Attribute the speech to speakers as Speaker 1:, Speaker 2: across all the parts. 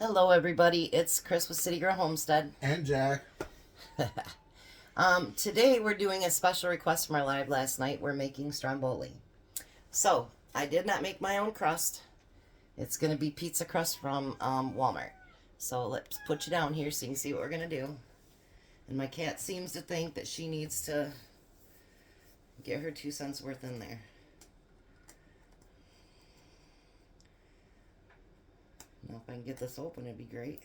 Speaker 1: Hello everybody, it's Chris with Citygirlhomestead.
Speaker 2: And Jack.
Speaker 1: Today we're doing a special request from our live last night. We're making Stromboli. So, I did not make my own crust. It's going to be pizza crust from Walmart. So let's put you down here so you can see what we're going to do. And my cat seems to think that she needs to get her 2 cents worth in there. Now if I can get this open, it'd be great.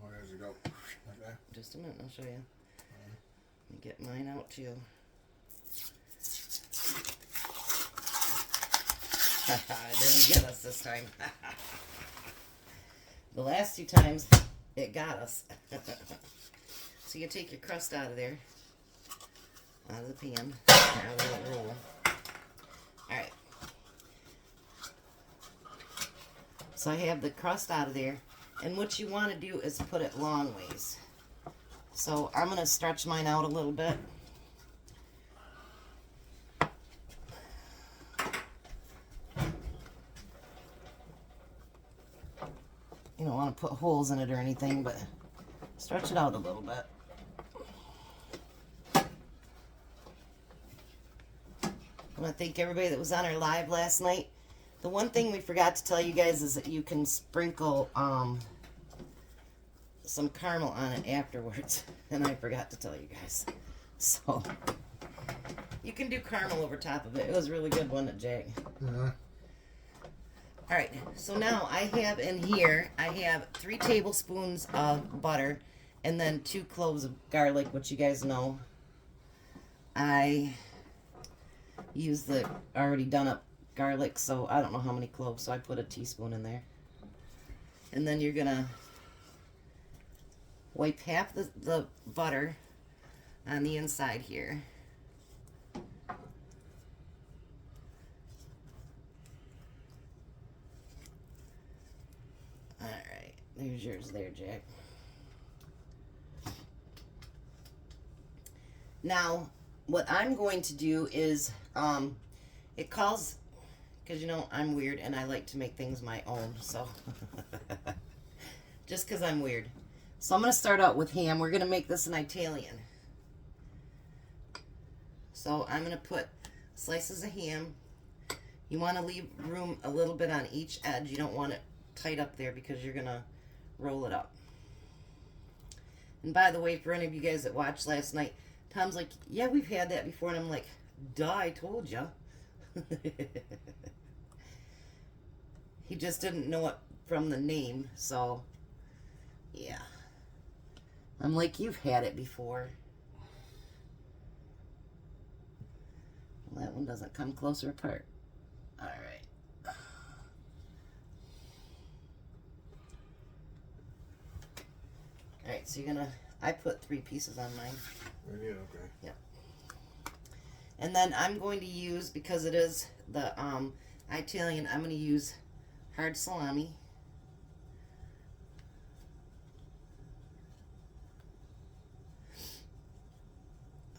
Speaker 2: Where does it go? Like that?
Speaker 1: Just a minute, I'll show you. Let me get mine out too. It didn't get us this time. The last 2 times, it got us. So you take your crust out of there, out of the pan, out of the roll. Alright. So I have the crust out of there, and what you want to do is put it long ways. So I'm going to stretch mine out a little bit. You don't want to put holes in it or anything, but stretch it out a little bit. I want to thank everybody that was on our live last night. The one thing we forgot to tell you guys is that you can sprinkle some caramel on it afterwards, and I forgot to tell you guys. So you can do caramel over top of it. It was really good, wasn't it, Jake?
Speaker 2: Yeah.
Speaker 1: Alright, so now I have in here, I have 3 tablespoons of butter and then 2 cloves of garlic, which you guys know. I use the already done up garlic, so I don't know how many cloves, so I put a teaspoon in there. And then you're going to wipe half the butter on the inside here. Alright, there's yours there, Jack. Now, what I'm going to do is, it calls, because you know, I'm weird and I like to make things my own, so, just because I'm weird. So I'm going to start out with ham. We're going to make this an Italian. So I'm going to put slices of ham. You want to leave room a little bit on each edge. You don't want it tight up there because you're going to roll it up. And by the way, for any of you guys that watched last night, Tom's like, yeah, we've had that before. And I'm like, duh, I told ya. He just didn't know it from the name, so yeah. I'm like, you've had it before. Well, that one doesn't come closer apart. All right. All right, so you're gonna, I put 3 pieces on mine.
Speaker 2: Yeah, okay.
Speaker 1: Yep. And then I'm going to use, because it is the Italian, I'm going to use hard salami.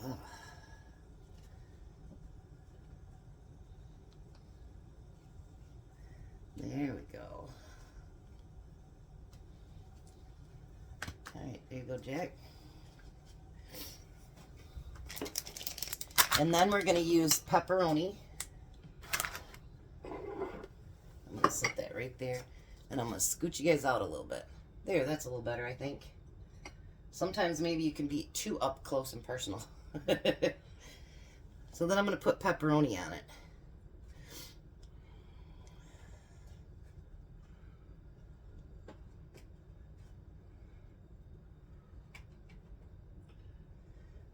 Speaker 1: Oh. There we go. Alright, there you go, Jack. And then we're going to use pepperoni. I'm going to set that right there. And I'm going to scoot you guys out a little bit. There, that's a little better, I think. Sometimes maybe you can be too up close and personal. So then I'm going to put pepperoni on it.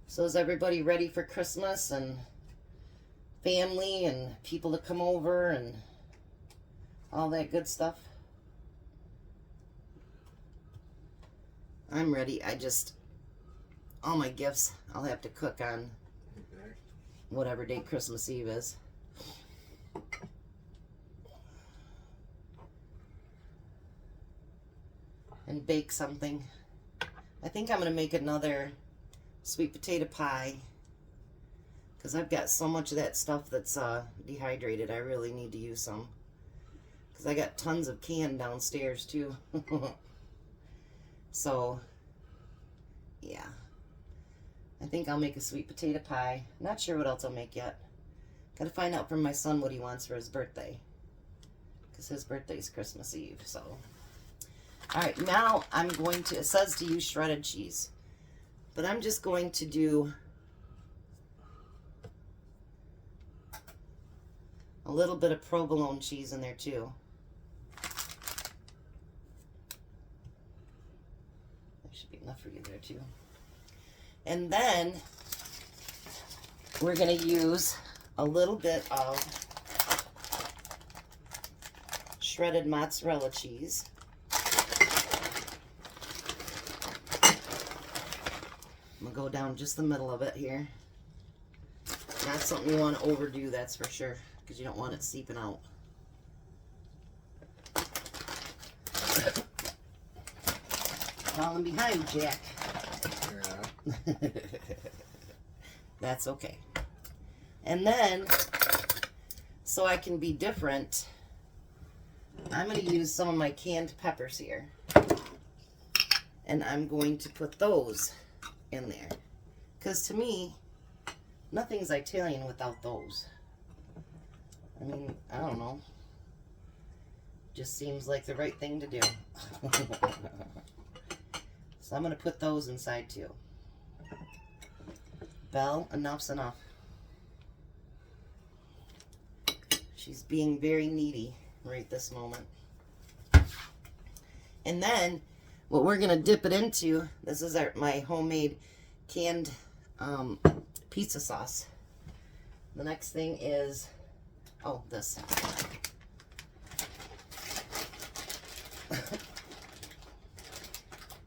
Speaker 1: So is everybody ready for Christmas and family and people to come over and all that good stuff? I'm ready. All my gifts I'll have to cook on whatever day Christmas Eve is. and bake something. I think I'm going to make another sweet potato pie. Because I've got so much of that stuff that's dehydrated. I really need to use some. Because I got tons of canned downstairs too. So, yeah. I think I'll make a sweet potato pie. Not sure what else I'll make yet. Gotta find out from my son what he wants for his birthday. Because his birthday's Christmas Eve, so. Alright, now I'm going to, it says to use shredded cheese. But I'm just going to do a little bit of provolone cheese in there too. That should be enough for you there too. And then we're going to use a little bit of shredded mozzarella cheese. I'm going to go down just the middle of it here. Not something you want to overdo, that's for sure, because you don't want it seeping out. Falling behind, Jack. Yeah. That's okay. And then, so I can be different, I'm going to use some of my canned peppers here. And I'm going to put those in there. Because to me, nothing's Italian without those. I mean, I don't know. Just seems like the right thing to do. So I'm going to put those inside too. Belle, enough's enough. She's being very needy right this moment. And then, what we're going to dip it into, this is my homemade canned pizza sauce. The next thing is, oh, this.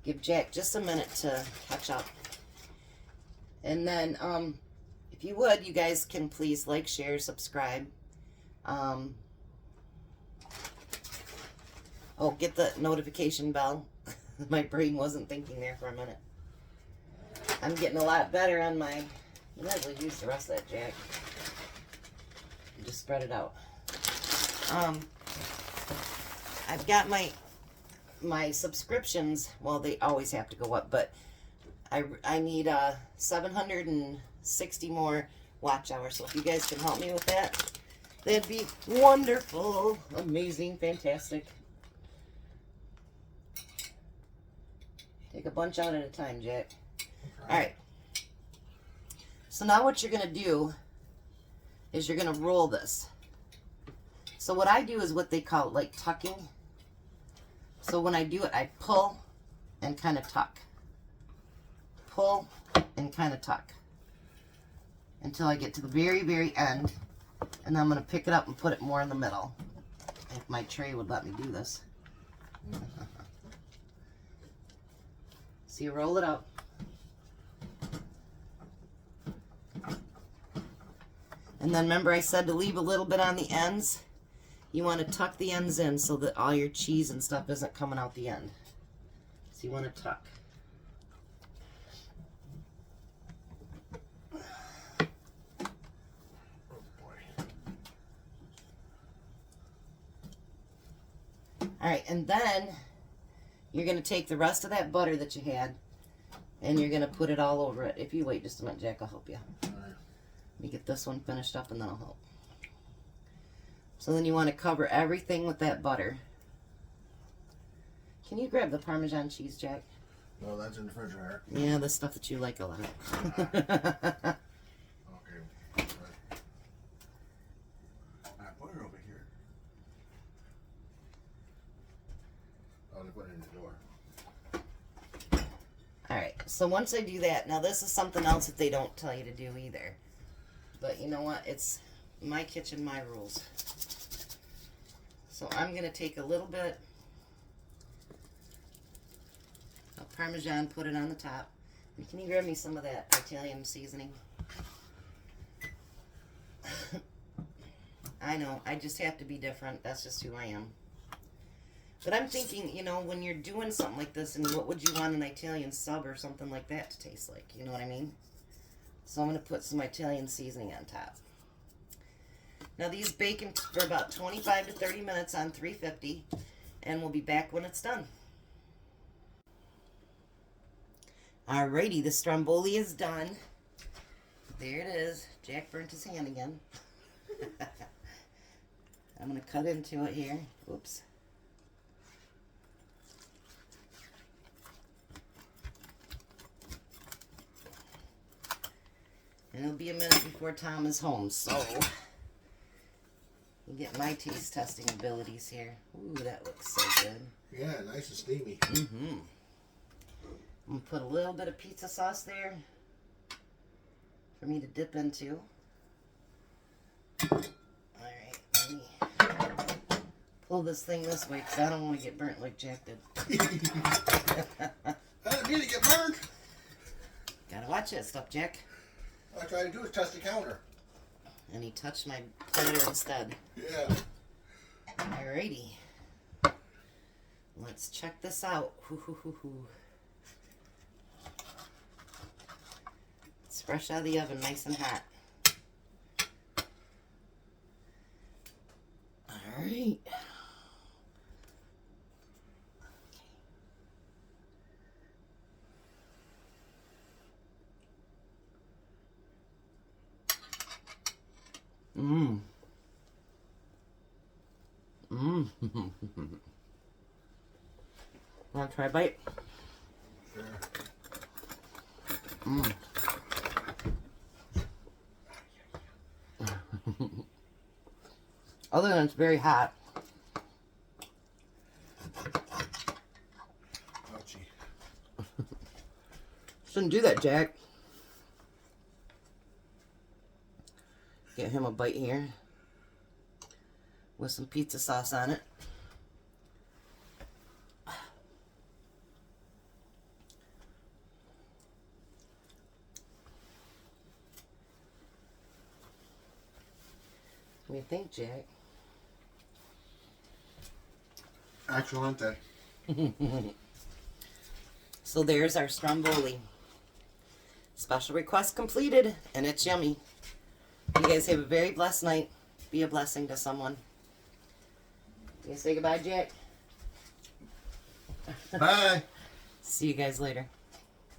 Speaker 1: Give Jack just a minute to catch up. And then, if you would, you guys can please like, share, subscribe. Oh, get the notification bell. My brain wasn't thinking there for a minute. I'm getting a lot better on my... You might as well use the rest of that, Jack. And just spread it out. I've got my subscriptions. Well, they always have to go up, but I need 760 more watch hours. So if you guys can help me with that, that'd be wonderful, amazing, fantastic. Take a bunch out at a time, Jack. Alright. So now what you're going to do is you're going to roll this. So what I do is what they call like tucking. So when I do it, I pull and kind of tuck. Pull and kind of tuck. Until I get to the very, very end. And then I'm going to pick it up and put it more in the middle. If my tray would let me do this. So you roll it up. And then remember I said to leave a little bit on the ends? You want to tuck the ends in so that all your cheese and stuff isn't coming out the end. So you want to tuck. Alright, and then you're going to take the rest of that butter that you had and you're going to put it all over it. If you wait just a minute, Jack, I'll help you. Let me get this one finished up and then I'll help. So then you want to cover everything with that butter. Can you grab the Parmesan cheese, Jack?
Speaker 2: No, that's in the refrigerator.
Speaker 1: Yeah, the stuff that you like a lot.
Speaker 2: Okay. I put it over here. I'll just put it in the door.
Speaker 1: Alright, so once I do that, now this is something else that they don't tell you to do either. But you know what? It's my kitchen, my rules. So I'm going to take a little bit of Parmesan, put it on the top. And can you grab me some of that Italian seasoning? I know, I just have to be different. That's just who I am. But I'm thinking, you know, when you're doing something like this, and what would you want an Italian sub or something like that to taste like? You know what I mean? So I'm going to put some Italian seasoning on top. Now these bake for about 25 to 30 minutes on 350, and we'll be back when it's done. Alrighty, the Stromboli is done. There it is. Jack burnt his hand again. I'm going to cut into it here. Oops. And it'll be a minute before Tom is home, so you get my taste testing abilities here. Ooh, that looks so good.
Speaker 2: Yeah, nice and steamy.
Speaker 1: Mm-hmm. I'm going to put a little bit of pizza sauce there for me to dip into. Alright, let me pull this thing this way because I don't want to get burnt like Jack did.
Speaker 2: I don't need to get burned.
Speaker 1: Gotta watch that stuff, Jack.
Speaker 2: All I try to do is test the counter.
Speaker 1: And he touched my platter instead.
Speaker 2: Yeah.
Speaker 1: Alrighty. Let's check this out. It's fresh out of the oven, nice and hot. Alright. Mmm. Mmm. Want to try a bite?
Speaker 2: Sure.
Speaker 1: Mmm. Other than it's very hot.
Speaker 2: Ouchie.
Speaker 1: Shouldn't do that, Jack. Get him a bite here with some pizza sauce on it. What do you think, Jack?
Speaker 2: Excellente.
Speaker 1: So there's our Stromboli. Special request completed, and it's yummy. You guys have a very blessed night. Be a blessing to someone. You say goodbye, Jack?
Speaker 2: Bye.
Speaker 1: See you guys later.